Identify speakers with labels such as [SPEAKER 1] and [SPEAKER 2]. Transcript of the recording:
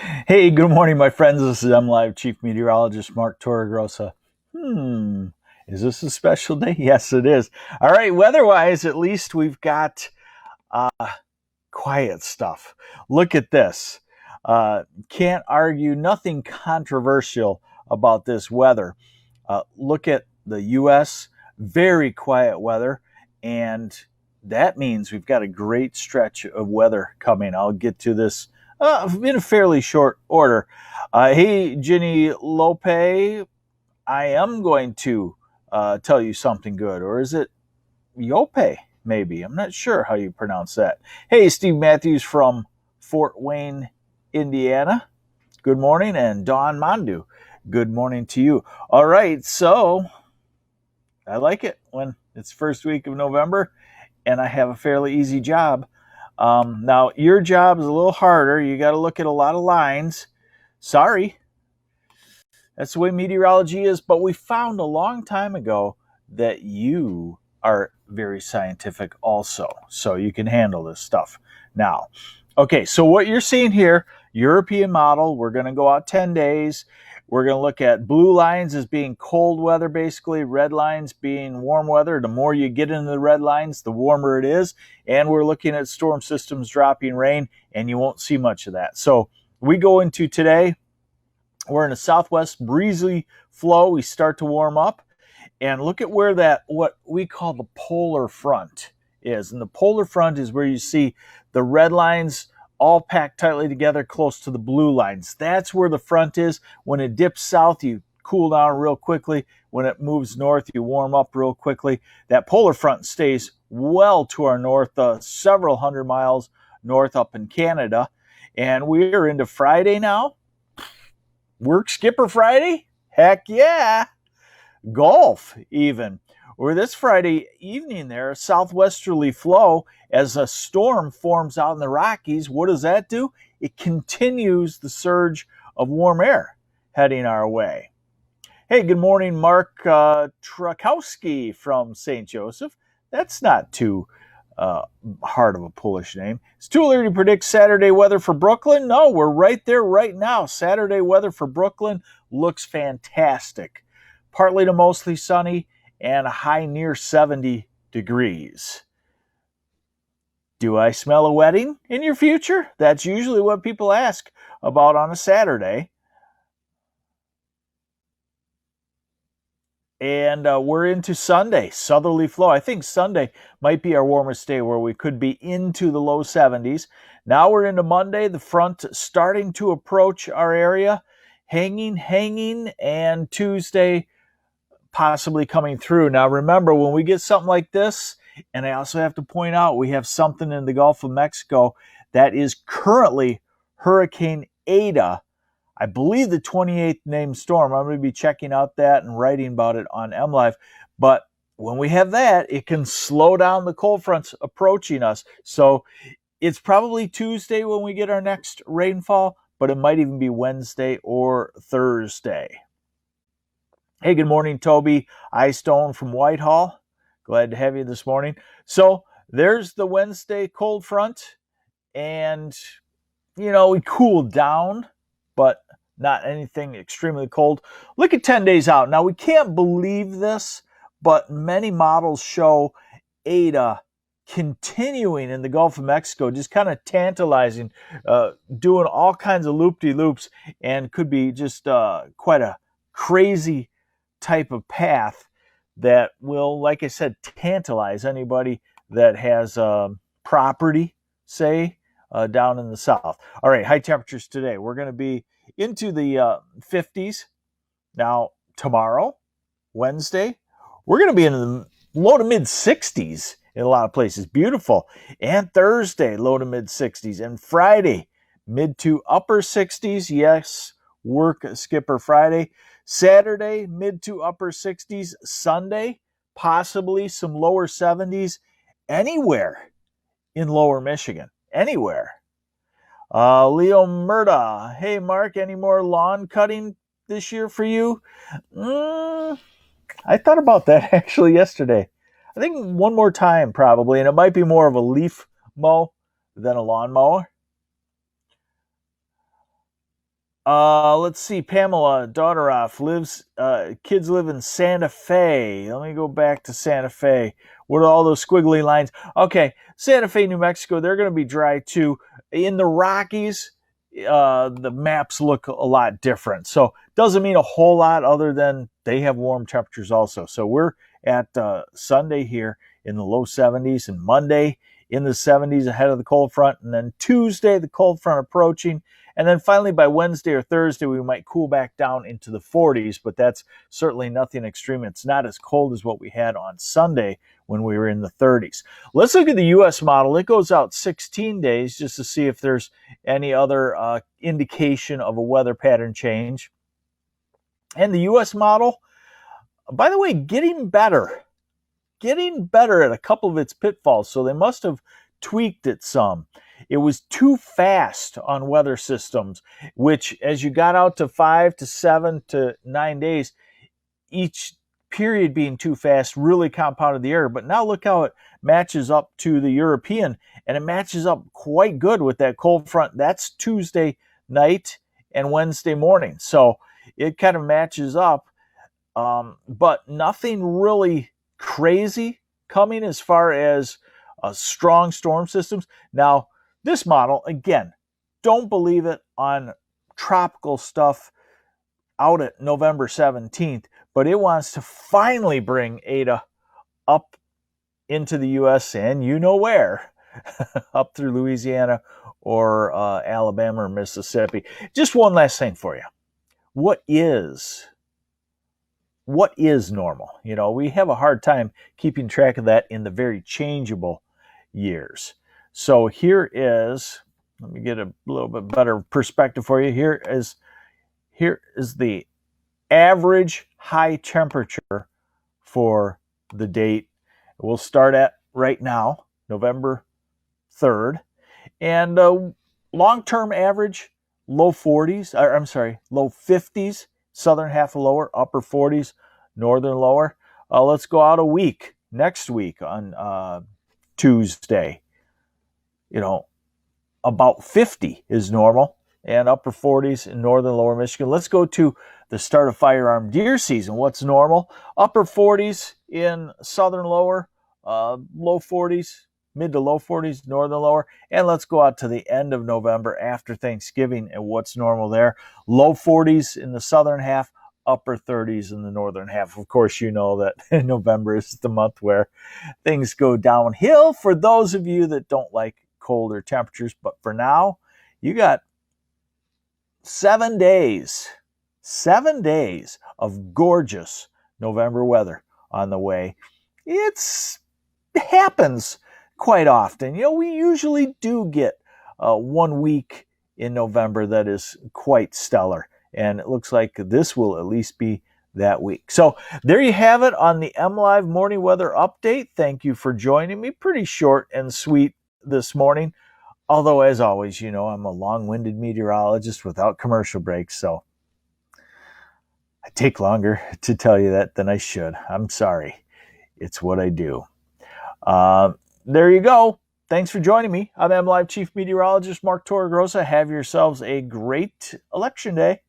[SPEAKER 1] Hey, good morning, my friends. This is MLive Chief Meteorologist Mark Torregrossa. Is this a special day? Yes, it is. All right, weather-wise, at least we've got uh, quiet stuff. Look at this. Can't argue, nothing controversial about this weather. Look at the U.S., very quiet weather, and that means we've got a great stretch of weather coming. I'll get to this in a fairly short order. Hey, Ginny Lope, I am going to tell you something good, or is it Yope? Maybe. I'm not sure how you pronounce that. Hey, Steve Matthews from Fort Wayne, Indiana. Good morning. And Dawn Mandu, good morning to you. All right, so I like it when it's first week of November and I have a fairly easy job. Now, your job is a little harder. You got to look at a lot of lines. Sorry, that's the way meteorology is. But we found a long time ago that you are very scientific also. So you can handle this stuff. Now, okay, so what you're seeing here, European model, we're going to go out 10 days. We're going to look at blue lines as being cold weather, basically, red lines being warm weather. The more you get into the red lines, the warmer it is. And we're looking at storm systems dropping rain, and you won't see much of that. So we go into today. We're in a southwest breezy flow. We start to warm up. And look at where that, what we call the polar front is. And the polar front is where you see the red lines all packed tightly together close to the blue lines. That's where the front is. When it dips south, you cool down real quickly. When it moves north, you warm up real quickly. That polar front stays well to our north, several hundred miles north up in Canada. And we're into Friday now. Work Skipper Friday? Heck yeah. Golf even. Or this Friday evening there, a southwesterly flow as a storm forms out in the Rockies. What does that do? It continues the surge of warm air heading our way. Hey, good morning, Mark Trakowski from St. Joseph. That's not too hard of a Polish name. It's too early to predict Saturday weather for Brooklyn. No, we're right there right now. Saturday weather for Brooklyn looks fantastic. Partly to mostly sunny and a high near 70 degrees. Do I smell a wedding in your future? That's usually what people ask about on a Saturday. And we're into Sunday, southerly flow. I think Sunday might be our warmest day where we could be into the low 70s. Now we're into Monday, the front starting to approach our area, hanging, and Tuesday possibly coming through. Now remember, when we get something like this, and I also have to point out, we have something in the Gulf of Mexico that is currently Hurricane Ada. I believe the 28th named storm. I'm going to be checking out that and writing about it on MLive. But when we have that, it can slow down the cold fronts approaching us. So it's probably Tuesday when we get our next rainfall, but it might even be Wednesday or Thursday. Hey, good morning, Toby Eyestone from Whitehall. Glad to have you this morning. So there's the Wednesday cold front, and, we cooled down, but not anything extremely cold. Look at 10 days out. Now, we can't believe this, but many models show Ada continuing in the Gulf of Mexico, just kind of tantalizing, doing all kinds of loop-de-loops, and could be just quite a crazy type of path that will, like I said, tantalize anybody that has property, say, down in the south. All right, high temperatures today. We're going to be into the 50s. Now, tomorrow, Wednesday, we're going to be in the low to mid 60s in a lot of places. Beautiful. And Thursday, low to mid 60s. And Friday, mid to upper 60s. Yes, Work Skipper Friday. Saturday, mid to upper 60s. Sunday, possibly some lower 70s. Anywhere in lower Michigan. Anywhere. Leo Murda. Hey, Mark, any more lawn cutting this year for you? I thought about that actually yesterday. I think one more time probably, and it might be more of a leaf mow than a lawn mower. Let's see. Pamela Daughter-off lives. Kids live in Santa Fe. Let me go back to Santa Fe. What are all those squiggly lines? Okay, Santa Fe, New Mexico. They're going to be dry too. In the Rockies, the maps look a lot different. So doesn't mean a whole lot other than they have warm temperatures also. So we're at Sunday here in the low 70s, and Monday in the 70s ahead of the cold front, and then Tuesday the cold front approaching. And then finally by Wednesday or Thursday, we might cool back down into the 40s, but that's certainly nothing extreme. It's not as cold as what we had on Sunday when we were in the 30s. Let's look at the U.S. model. It goes out 16 days just to see if there's any other indication of a weather pattern change. And the U.S. model, by the way, getting better at a couple of its pitfalls. So they must have tweaked it some. It was too fast on weather systems, which as you got out to 5 to 7 to 9 days, each period being too fast really compounded the error. But now look how it matches up to the European, and it matches up quite good with that cold front. That's Tuesday night and Wednesday morning. So it kind of matches up, but nothing really crazy coming as far as strong storm systems. Now, this model, again, don't believe it on tropical stuff out at November 17th, but it wants to finally bring Eta up into the U.S. and you know where, up through Louisiana or Alabama or Mississippi. Just one last thing for you. What is normal? You know, we have a hard time keeping track of that in the very changeable years. So here is, let me get a little bit better perspective for you. Here is the average high temperature for the date. We'll start at right now, November 3rd. And long-term average, low 50s, southern half lower, upper 40s, northern lower. Let's go out a week, next week on Tuesday. You know, about 50 is normal, and upper 40s in northern lower Michigan. Let's go to the start of firearm deer season. What's normal? Upper 40s in southern lower, low 40s, mid to low 40s, northern lower. And let's go out to the end of November after Thanksgiving and what's normal there. Low 40s in the southern half, upper 30s in the northern half. Of course, you know that November is the month where things go downhill for those of you that don't like colder temperatures. But for now, you got 7 days of gorgeous November weather on the way. It happens quite often. You know, we usually do get 1 week in November that is quite stellar, and it looks like this will at least be that week. So there you have it on the MLive morning weather update. Thank you for joining me. Pretty short and sweet this morning. Although, as always, you know, I'm a long-winded meteorologist without commercial breaks, so I take longer to tell you that than I should. I'm sorry. It's what I do. There you go. Thanks for joining me. I'm MLive Chief Meteorologist Mark Torregrossa. Have yourselves a great election day.